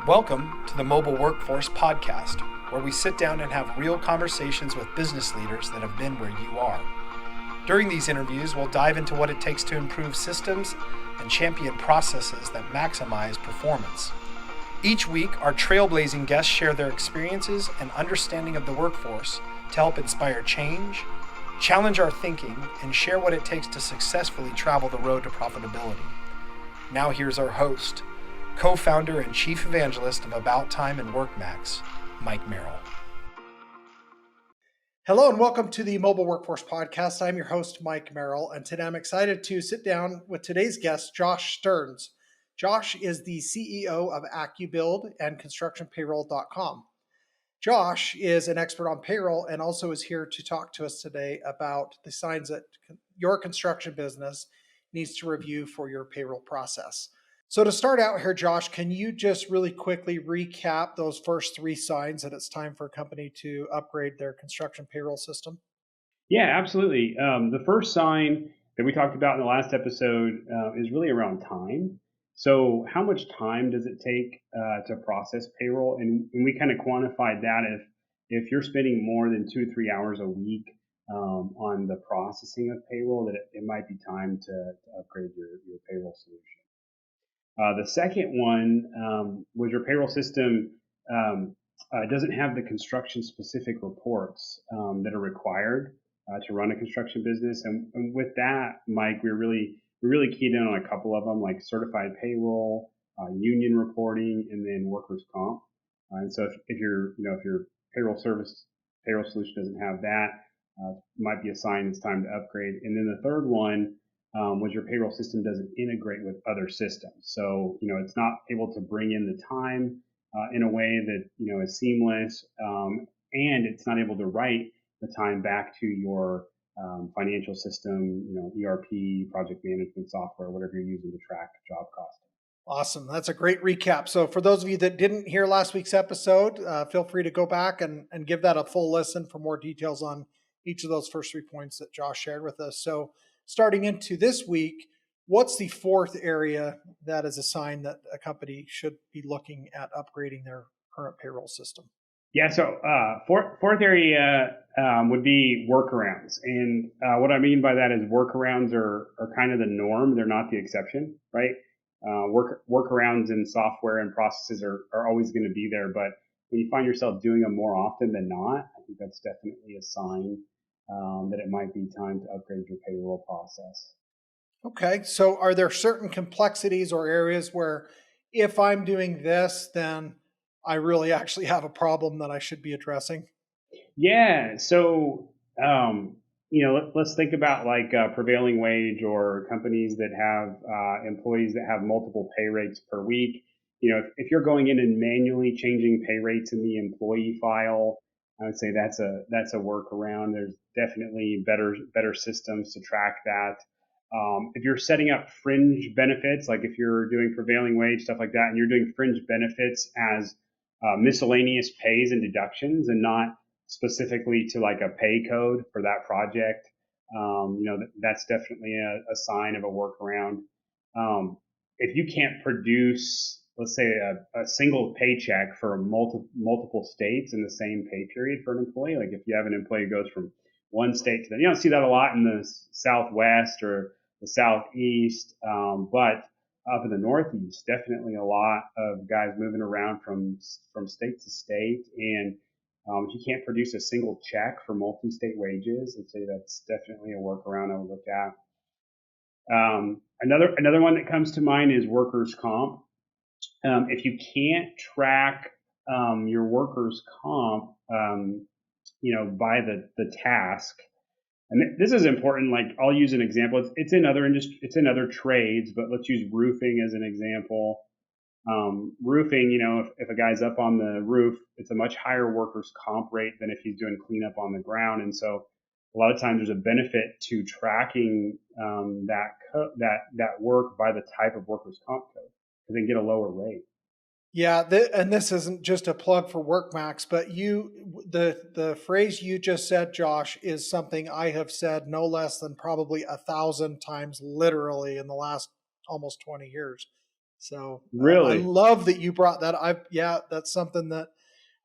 Welcome to the Mobile Workforce Podcast, where we sit down and have real conversations with business leaders that have been where you are. During these interviews, we'll dive into what it takes to improve systems and champion processes that maximize performance. Each week, our trailblazing guests share their experiences and understanding of the workforce to help inspire change, challenge our thinking, and share what it takes to successfully travel the road to profitability. Now here's our host, co-founder and chief evangelist of About Time and WorkMax, Mike Merrill. Hello and welcome to the Mobile Workforce Podcast. I'm your host, Mike Merrill, and today I'm excited to sit down with today's guest, Josh Stearns. Josh is the CEO of AccuBuild and ConstructionPayroll.com. Josh is an expert on payroll and also is here to talk to us today about the signs that your construction business needs to review for your payroll process. So to start out here, Josh, can you just really quickly recap those first three signs that it's time for a company to upgrade their construction payroll system? Yeah, absolutely. The first sign that we talked about in the last episode is really around time. So how much time does it take to process payroll? And we kind of quantified that if you're spending more than 2-3 hours a week on the processing of payroll, that it might be time to upgrade your payroll solution. The second one was your payroll system doesn't have the construction-specific reports that are required to run a construction business. And with that, Mike, we really keyed in on a couple of them, like certified payroll, union reporting, and then workers' comp. And so if your payroll solution doesn't have that, might be a sign it's time to upgrade. And then the third one was your payroll system doesn't integrate with other systems. So, it's not able to bring in the time in a way that, is seamless, and it's not able to write the time back to your financial system, ERP, project management software, whatever you're using to track job costing. Awesome. That's a great recap. So for those of you that didn't hear last week's episode, feel free to go back and give that a full listen for more details on each of those first 3 points that Josh shared with us. So starting into this week, what's the fourth area that is a sign that a company should be looking at upgrading their current payroll system? Yeah, so fourth area would be workarounds. And what I mean by that is workarounds are kind of the norm. They're not the exception, right? Workarounds in software and processes are always going to be there. But when you find yourself doing them more often than not, I think that's definitely a sign that it might be time to upgrade your payroll process. Okay, so are there certain complexities or areas where if I'm doing this, then I really actually have a problem that I should be addressing? Yeah, so let's think about like prevailing wage or companies that have employees that have multiple pay rates per week. If you're going in and manually changing pay rates in the employee file, I would say that's a workaround. There's definitely better systems to track that. If you're setting up fringe benefits, like if you're doing prevailing wage, stuff like that, and you're doing fringe benefits as miscellaneous pays and deductions and not specifically to like a pay code for that project, that's definitely a sign of a workaround. If you can't produce, let's say, a single paycheck for multiple states in the same pay period for an employee, like if you have an employee who goes from one state to the, you don't see that a lot in the Southwest or the Southeast, but up in the Northeast, definitely a lot of guys moving around from state to state. And if you can't produce a single check for multi-state wages, I'd say that's definitely a workaround I would look at. Another one that comes to mind is workers' comp. If you can't track your workers' comp, by the task, and this is important. Like I'll use an example. It's in other it's in other trades, but let's use roofing as an example. Roofing, if a guy's up on the roof, it's a much higher workers' comp rate than if he's doing cleanup on the ground. And so a lot of times there's a benefit to tracking that work by the type of workers' comp code because they can get a lower rate. Yeah, and this isn't just a plug for WorkMax, but the phrase you just said, Josh, is something I have said no less than probably 1,000 times literally in the last almost 20 years. So I Really? love that you brought that. That's something that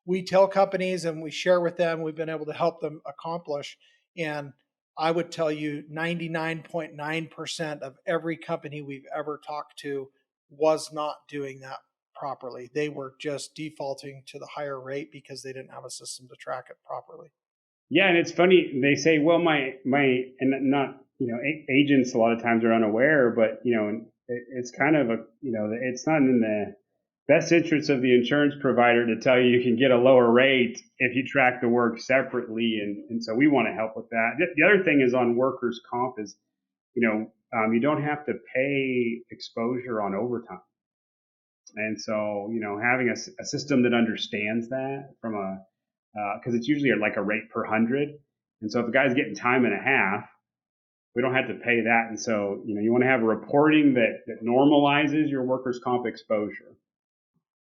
we tell companies and we share with them. We've been able to help them accomplish. And I would tell you 99.9% of every company we've ever talked to was not doing that properly. They were just defaulting to the higher rate because they didn't have a system to track it properly. Yeah, and it's funny. They say, well, and not, agents a lot of times are unaware, but it's kind of it's not in the best interest of the insurance provider to tell you can get a lower rate if you track the work separately, and so we want to help with that. The other thing is on workers' comp is, you don't have to pay exposure on overtime, and so having a system that understands that from a because it's usually like a rate per 100. And so if a guy's getting time and a half, we don't have to pay that. And so, you want to have a reporting that normalizes your workers' comp exposure.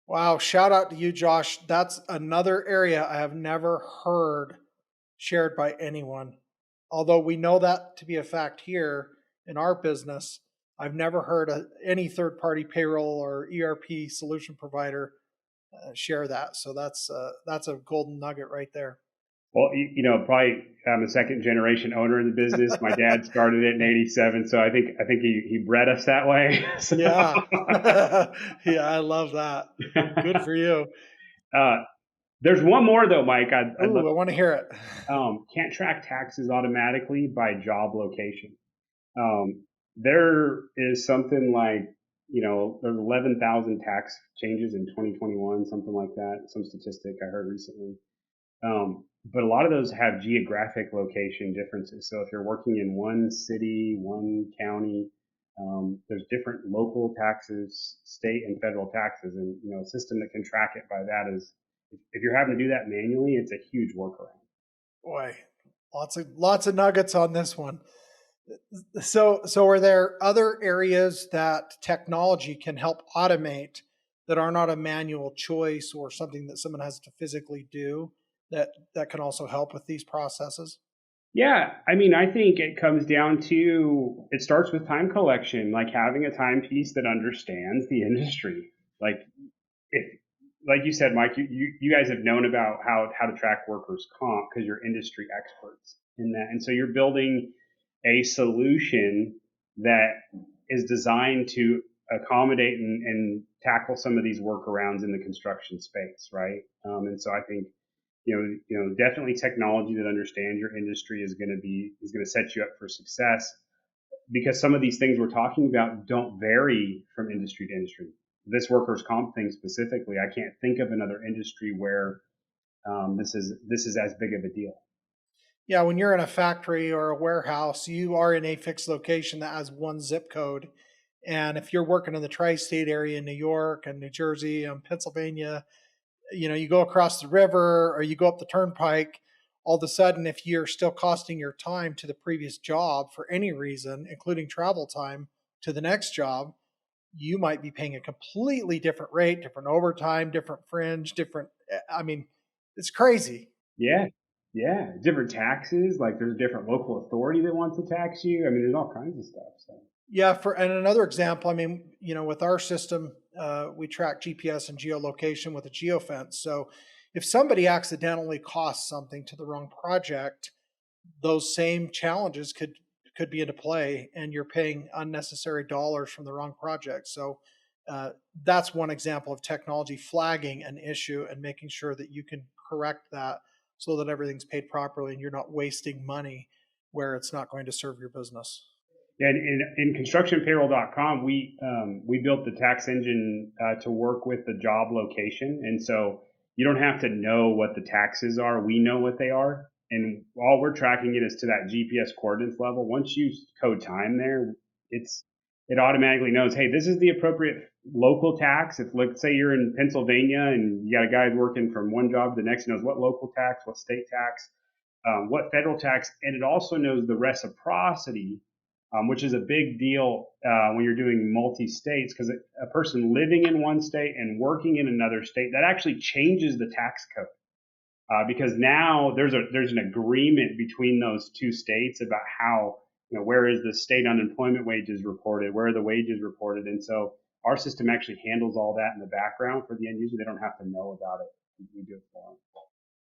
Wow. Shout out to you, Josh. That's another area I have never heard shared by anyone. Although we know that to be a fact here in our business, I've never heard any third party payroll or ERP solution provider share that. So that's a golden nugget right there. Well, probably I'm a second generation owner in the business. My dad started it in '87, so I think he bred us that way. So. Yeah, yeah, I love that. Good for you. There's one more though, Mike. I want to hear it. Can't track taxes automatically by job location. There is something like, there's 11,000 tax changes in 2021, something like that. Some statistic I heard recently. But a lot of those have geographic location differences. So if you're working in one city, one county, there's different local taxes, state and federal taxes, and a system that can track it by that is, if you're having to do that manually, it's a huge workaround. Boy, lots of nuggets on this one. So are there other areas that technology can help automate that are not a manual choice or something that someone has to physically do that can also help with these processes? Yeah, I mean, I think it comes down to, it starts with time collection, like having a timepiece that understands the industry. Like you said, Mike, you guys have known about how to track workers' comp because you're industry experts in that. And so you're building a solution that is designed to accommodate and tackle some of these workarounds in the construction space, right? And so I think, definitely technology that understands your industry is going to set you up for success, because some of these things we're talking about don't vary from industry to industry. This workers' comp thing specifically, I can't think of another industry where this is as big of a deal. Yeah, when you're in a factory or a warehouse, you are in a fixed location that has one zip code. And if you're working in the tri-state area in New York and New Jersey and Pennsylvania, you go across the river or you go up the turnpike, all of a sudden, if you're still costing your time to the previous job for any reason, including travel time to the next job, you might be paying a completely different rate, different overtime, different fringe, it's crazy. Yeah. Yeah. Different taxes. Like there's a different local authority that wants to tax you. I mean, there's all kinds of stuff. So. Yeah. And another example, with our system, we track GPS and geolocation with a geofence. So if somebody accidentally costs something to the wrong project, those same challenges could be into play, and you're paying unnecessary dollars from the wrong project. So that's one example of technology flagging an issue and making sure that you can correct that so that everything's paid properly and you're not wasting money where it's not going to serve your business. Yeah, in constructionpayroll.com, we built the tax engine to work with the job location, and so you don't have to know what the taxes are. We know what they are, and all we're tracking it is to that GPS coordinates level. Once you code time there, it automatically knows, hey, this is the appropriate local tax. If let's say you're in Pennsylvania and you got a guy working from one job to the next, knows what local tax, what state tax, what federal tax, and it also knows the reciprocity. Which is a big deal when you're doing multi-states, because a person living in one state and working in another state, that actually changes the tax code, because now there's an agreement between those two states about how, where is the state unemployment wages reported, where are the wages reported, and so our system actually handles all that in the background for the end user. They don't have to know about it. We do it for them.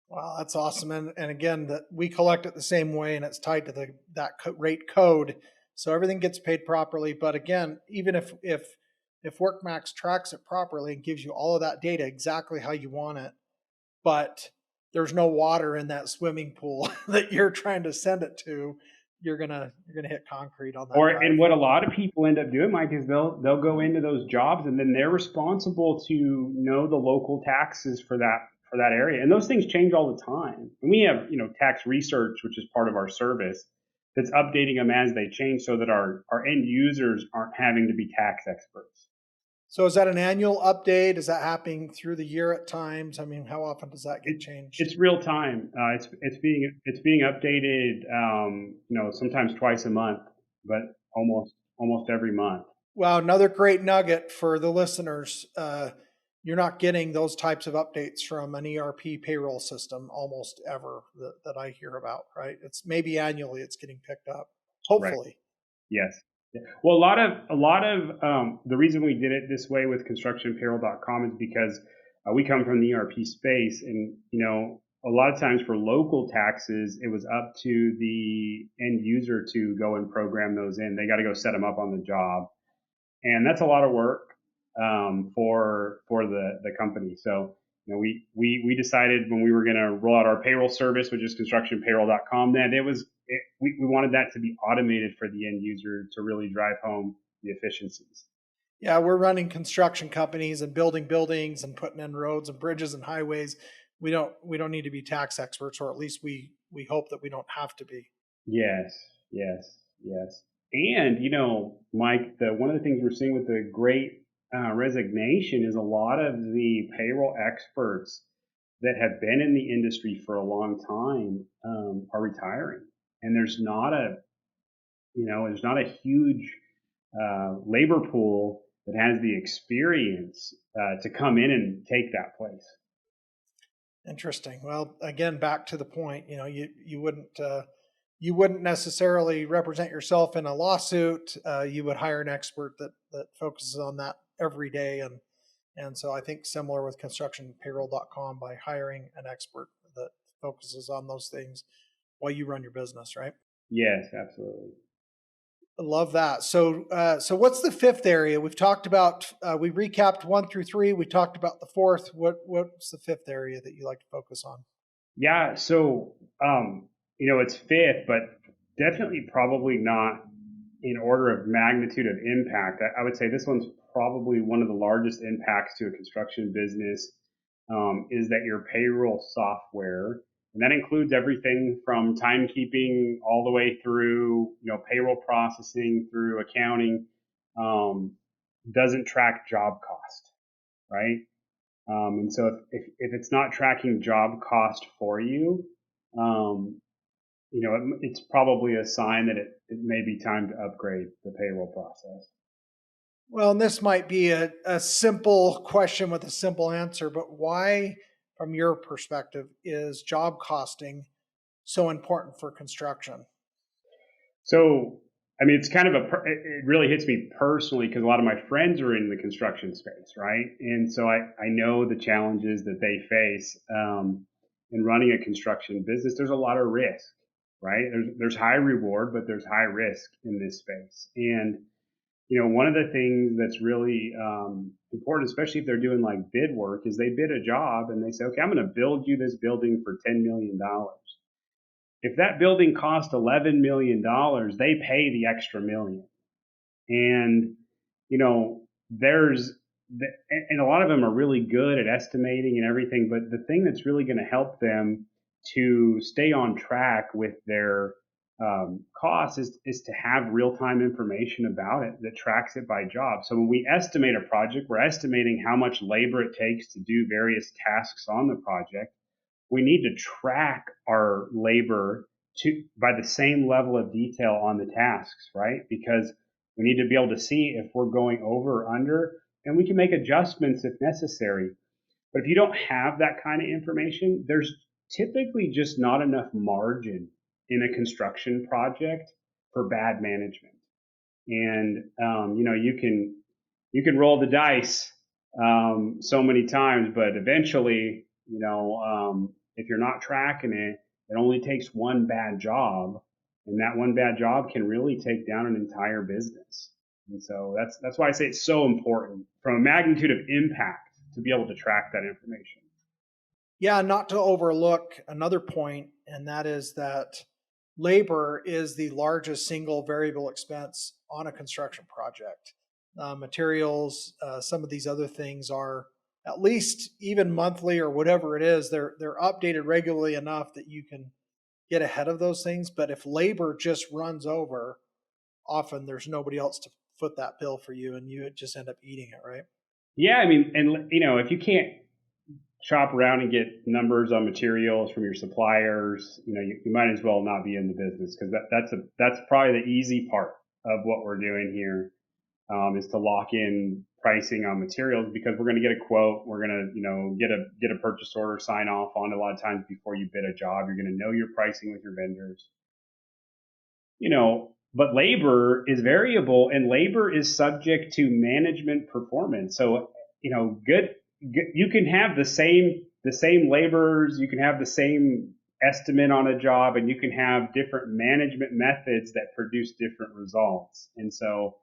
Wow, that's awesome. And again, that we collect it the same way, and it's tied to that rate code, so everything gets paid properly. But again, even if WorkMax tracks it properly and gives you all of that data exactly how you want it, but there's no water in that swimming pool that you're trying to send it to, you're gonna hit concrete on that. And what a lot of people end up doing, Mike, is they'll go into those jobs and then they're responsible to know the local taxes for that area. And those things change all the time. And we have, tax research, which is part of our service, that's updating them as they change so that our end users aren't having to be tax experts. So is that an annual update? Is that happening through the year at times? I mean, how often does that get changed? It's real time. It's being updated. Sometimes twice a month, but almost every month. Wow, another great nugget for the listeners. You're not getting those types of updates from an ERP payroll system almost ever that I hear about, right? It's maybe annually it's getting picked up, hopefully. Right. Yes. Well, a lot of the reason we did it this way with constructionpayroll.com is because we come from the ERP space, and a lot of times for local taxes, it was up to the end user to go and program those in. They got to go set them up on the job, and that's a lot of work for the company. So we decided when we were going to roll out our payroll service, which is constructionpayroll.com, that we wanted that to be automated for the end user to really drive home the efficiencies. Yeah, we're running construction companies and building buildings and putting in roads and bridges and highways. We don't need to be tax experts, or at least we hope that we don't have to be. Yes. And Mike, one of the things we're seeing with the great resignation is a lot of the payroll experts that have been in the industry for a long time are retiring, and there's not a huge labor pool that has the experience to come in and take that place. Interesting. Well, again, back to the point, you wouldn't necessarily represent yourself in a lawsuit. You would hire an expert that focuses on that every day. And so I think similar with constructionpayroll.com, by hiring an expert that focuses on those things while you run your business, right? Yes, absolutely. I love that. So what's the fifth area? We've talked about, we recapped 1 through 3. We talked about the fourth. What's the fifth area that you like to focus on? Yeah. So, it's fifth, but definitely probably not in order of magnitude of impact. I would say this one's probably one of the largest impacts to a construction business, is that your payroll software, and that includes everything from timekeeping all the way through, payroll processing through accounting, doesn't track job cost, right? And so if it's not tracking job cost for you, it's probably a sign that it may be time to upgrade the payroll process. Well, and this might be a simple question with a simple answer, but why, from your perspective, is job costing so important for construction? So, it's kind of it really hits me personally because a lot of my friends are in the construction space, right? And so I know the challenges that they face in running a construction business. There's a lot of risk, right? There's high reward, but there's high risk in this space. And one of the things that's really important, especially if they're doing like bid work, is they bid a job and they say, okay, I'm going to build you this building for $10 million. If that building cost $11 million, they pay the extra million. And, and a lot of them are really good at estimating and everything, but the thing that's really going to help them to stay on track with their costs is to have real-time information about it that tracks it by job. So when we estimate a project, we're estimating how much labor it takes to do various tasks on the project. We need to track our labor by the same level of detail on the tasks, right? Because we need to be able to see if we're going over or under, and we can make adjustments if necessary. But if you don't have that kind of information, there's typically just not enough margin in a construction project for bad management. And, roll the dice so many times, but eventually, if you're not tracking it, it only takes one bad job, and that one bad job can really take down an entire business. And so that's why I say it's so important from a magnitude of impact to be able to track that information. Yeah, not to overlook another point, and that is that labor is the largest single variable expense on a construction project. Materials, some of these other things are at least even monthly or whatever it is. They're updated regularly enough that you can get ahead of those things. But if labor just runs over, often there's nobody else to foot that bill for you, and you just end up eating it, right? Yeah, I mean, and if you can't shop around and get numbers on materials from your suppliers, you might as well not be in the business, because that's probably the easy part of what we're doing here, is to lock in pricing on materials, because we're going to get a quote, we're going to get a purchase order sign off on. A lot of times before you bid a job, you're going to know your pricing with your vendors. But labor is variable, and labor is subject to management performance. So, good, you can have the same laborers, you can have the same estimate on a job, and you can have different management methods that produce different results. And so,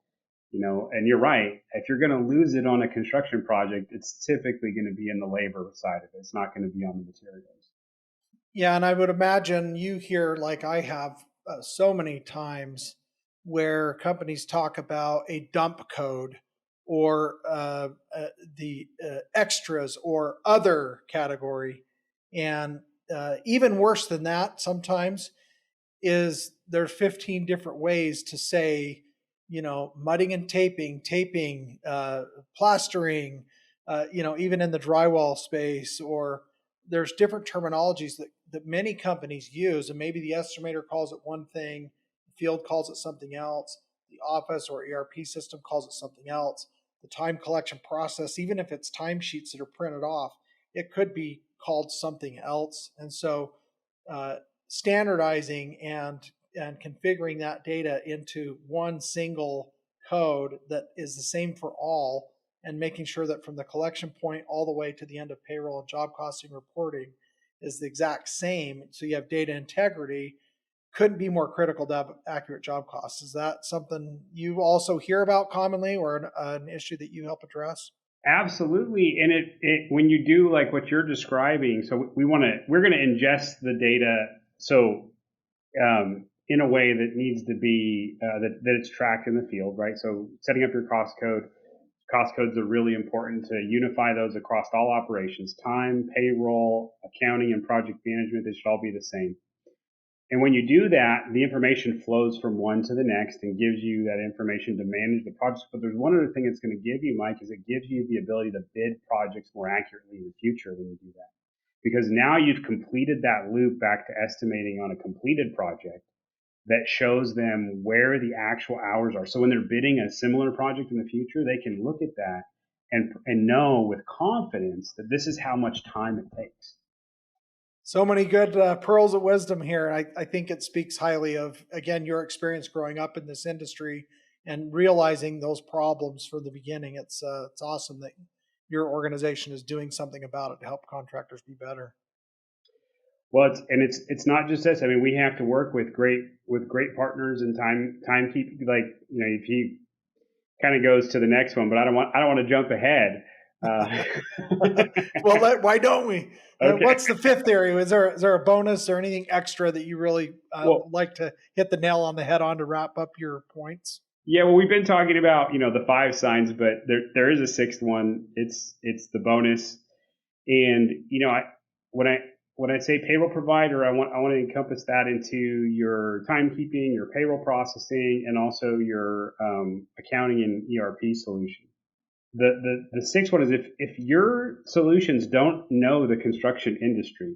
and you're right, if you're going to lose it on a construction project, it's typically going to be in the labor side of it. It's not going to be on the materials. Yeah, and I would imagine you hear, like I have so many times, where companies talk about a dump code or the extras or other category. And even worse than that, sometimes, is there's 15 different ways to say, mudding and taping, plastering, even in the drywall space, or there's different terminologies that many companies use, and maybe the estimator calls it one thing, the field calls it something else, the office or ERP system calls it something else. The time collection process, even if it's timesheets that are printed off, it could be called something else. And so standardizing and configuring that data into one single code that is the same for all, and making sure that from the collection point all the way to the end of payroll and job costing reporting is the exact same, so you have data integrity, couldn't be more critical to have accurate job costs. Is that something you also hear about commonly, or an issue that you help address? Absolutely, and it when you do like what you're describing, so we're going to ingest the data, so in a way that needs to be that it's tracked in the field, right? So setting up your cost codes are really important to unify those across all operations: time, payroll, accounting, and project management. They should all be the same. And when you do that, the information flows from one to the next and gives you that information to manage the projects. But there's one other thing it's going to give you, Mike, is it gives you the ability to bid projects more accurately in the future when you do that. Because now you've completed that loop back to estimating on a completed project that shows them where the actual hours are. So when they're bidding a similar project in the future, they can look at that and know with confidence that this is how much time it takes. So many good pearls of wisdom here. I think it speaks highly of, again, your experience growing up in this industry and realizing those problems from the beginning. It's awesome that your organization is doing something about it to help contractors be better. Well, it's not just us. I mean, we have to work with great partners and timekeeping. Like, if he kind of goes to the next one, but I don't want to jump ahead. Well, why don't we? Okay. What's the fifth area? Is there a bonus or anything extra that you really like to hit the nail on the head on to wrap up your points? Yeah, well, we've been talking about the 5 signs, but there is a sixth one. It's the bonus, and when I say payroll provider, I want to encompass that into your timekeeping, your payroll processing, and also your accounting and ERP solution. The sixth one is if your solutions don't know the construction industry,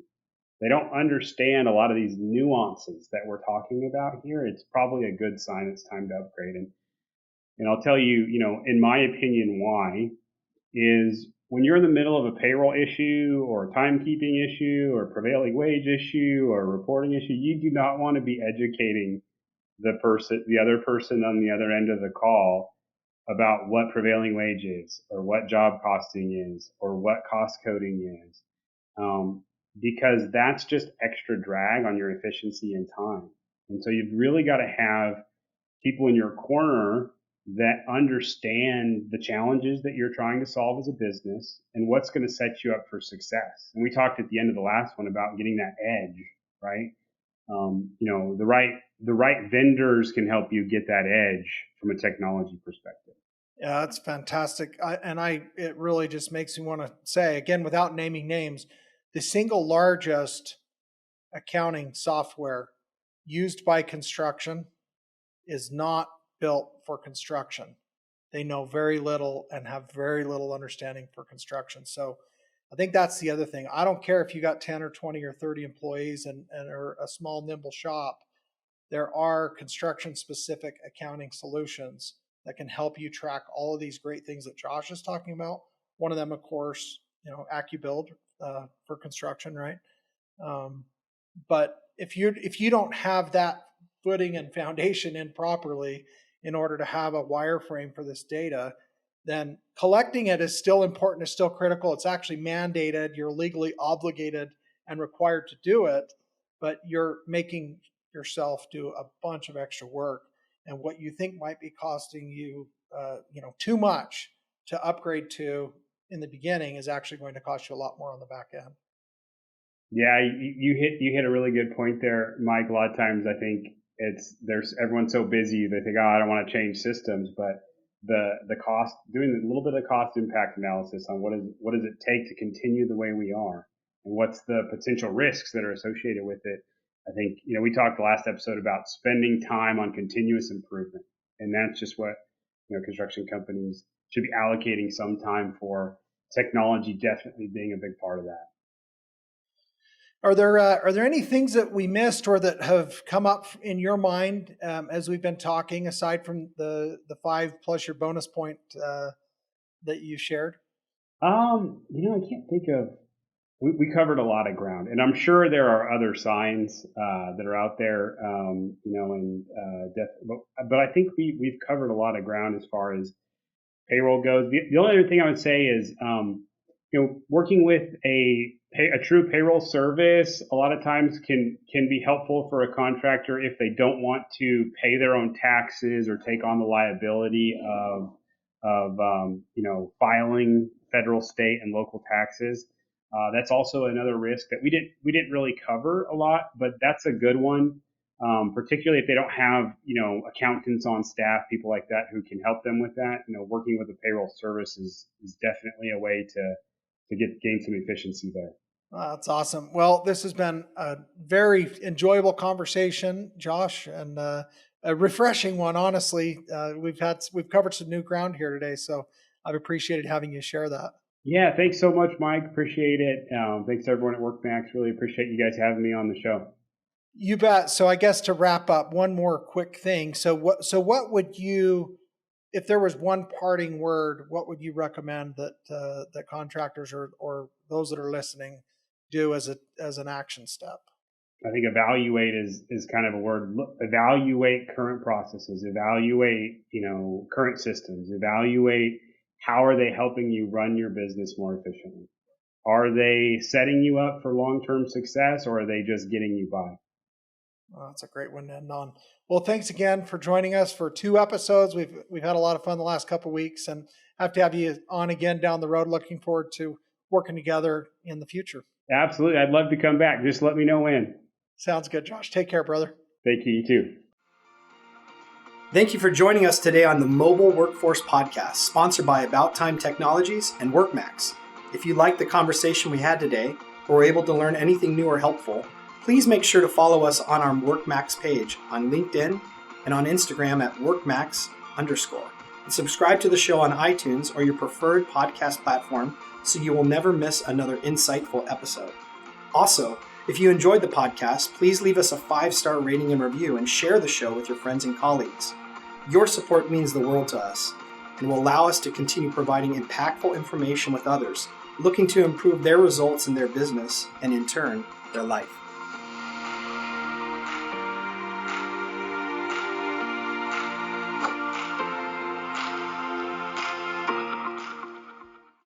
they don't understand a lot of these nuances that we're talking about here, it's probably a good sign it's time to upgrade. And I'll tell you, in my opinion, why is when you're in the middle of a payroll issue or a timekeeping issue or prevailing wage issue or a reporting issue, you do not want to be educating the other person on the other end of the call about what prevailing wage is, or what job costing is, or what cost coding is, because that's just extra drag on your efficiency and time. And so you've really got to have people in your corner that understand the challenges that you're trying to solve as a business and what's going to set you up for success. And we talked at the end of the last one about getting that edge, right? The right vendors can help you get that edge from a technology perspective. Yeah, that's fantastic. It really just makes me want to say, again, without naming names, the single largest accounting software used by construction is not built for construction. They know very little and have very little understanding for construction. So I think that's the other thing. I don't care if you got 10 or 20 or 30 employees and are a small, nimble shop. There are construction specific accounting solutions that can help you track all of these great things that Josh is talking about. One of them, of course, AccuBuild for construction, right? But if you don't have that footing and foundation in properly in order to have a wireframe for this data, then collecting it is still important, it's still critical. It's actually mandated, you're legally obligated and required to do it, but you're making yourself do a bunch of extra work. And what you think might be costing you, too much to upgrade to in the beginning is actually going to cost you a lot more on the back end. Yeah, you hit a really good point there, Mike. A lot of times I think everyone's so busy they think, I don't want to change systems, but the cost, doing a little bit of cost impact analysis on what does it take to continue the way we are, and what's the potential risks that are associated with it. I think, we talked the last episode about spending time on continuous improvement, and that's just what, construction companies should be allocating some time for. Technology definitely being a big part of that. Are there any things that we missed or that have come up in your mind as we've been talking, aside from the 5 plus your bonus point that you shared? I can't think of. We covered a lot of ground, and I'm sure there are other signs that are out there, but I think we've covered a lot of ground as far as payroll goes. The only other thing I would say is, working with a true payroll service a lot of times can be helpful for a contractor if they don't want to pay their own taxes or take on the liability of filing federal, state, and local taxes. That's also another risk that we didn't really cover a lot, but that's a good one. Particularly if they don't have, accountants on staff, people like that who can help them with that. Working with a payroll service is definitely a way to gain some efficiency there. That's awesome. Well, this has been a very enjoyable conversation, Josh, and a refreshing one, honestly. We've covered some new ground here today, so I've appreciated having you share that. Yeah, thanks so much, Mike. Appreciate it. Thanks to everyone at WorkMax. Really appreciate you guys having me on the show. You bet. So I guess to wrap up, one more quick thing. So what would you, if there was one parting word, what would you recommend that contractors or those that are listening do as an action step? I think evaluate is kind of a word. Evaluate current processes. Evaluate, current systems. Evaluate how are they helping you run your business more efficiently. Are they setting you up for long-term success, or are they just getting you by? Well, that's a great one to end on. Well, thanks again for joining us for 2 episodes. We've had a lot of fun the last couple of weeks, and have to have you on again down the road. Looking forward to working together in the future. Absolutely. I'd love to come back. Just let me know when. Sounds good, Josh. Take care, brother. Thank you. You too. Thank you for joining us today on the Mobile Workforce Podcast, sponsored by About Time Technologies and WorkMax. If you liked the conversation we had today, or were able to learn anything new or helpful, please make sure to follow us on our WorkMax page on LinkedIn and on Instagram at WorkMax_. And subscribe to the show on iTunes or your preferred podcast platform so you will never miss another insightful episode. Also, if you enjoyed the podcast, please leave us a 5-star rating and review and share the show with your friends and colleagues. Your support means the world to us and will allow us to continue providing impactful information with others looking to improve their results in their business and, in turn, their life.